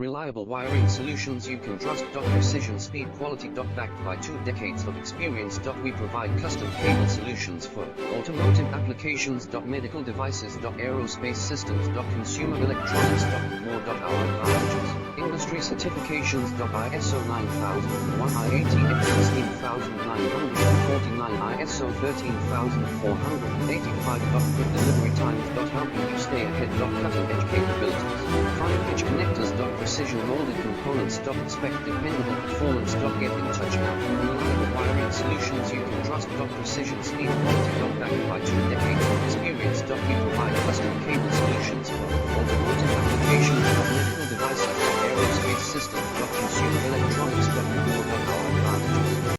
Reliable wiring solutions you can trust. Precision speed quality. Backed by 2 decades of experience. We provide custom cable solutions for automotive applications. Medical devices. Aerospace systems. Consumer electronics. More. Our advantages. Industry certifications. ISO 9001, IATF 16949, ISO 13485. Quick delivery times. Helping you stay ahead. Cutting edge capabilities. Fine pitch connectors. Precision molded components. Expect dependable performance. Get in touch now. Reliable wiring solutions you can trust. Precision speed quality. Backed by 2 decades of experience. We provide custom cable solutions for automotive applications. Medical devices. Aerospace systems. Consumer electronics.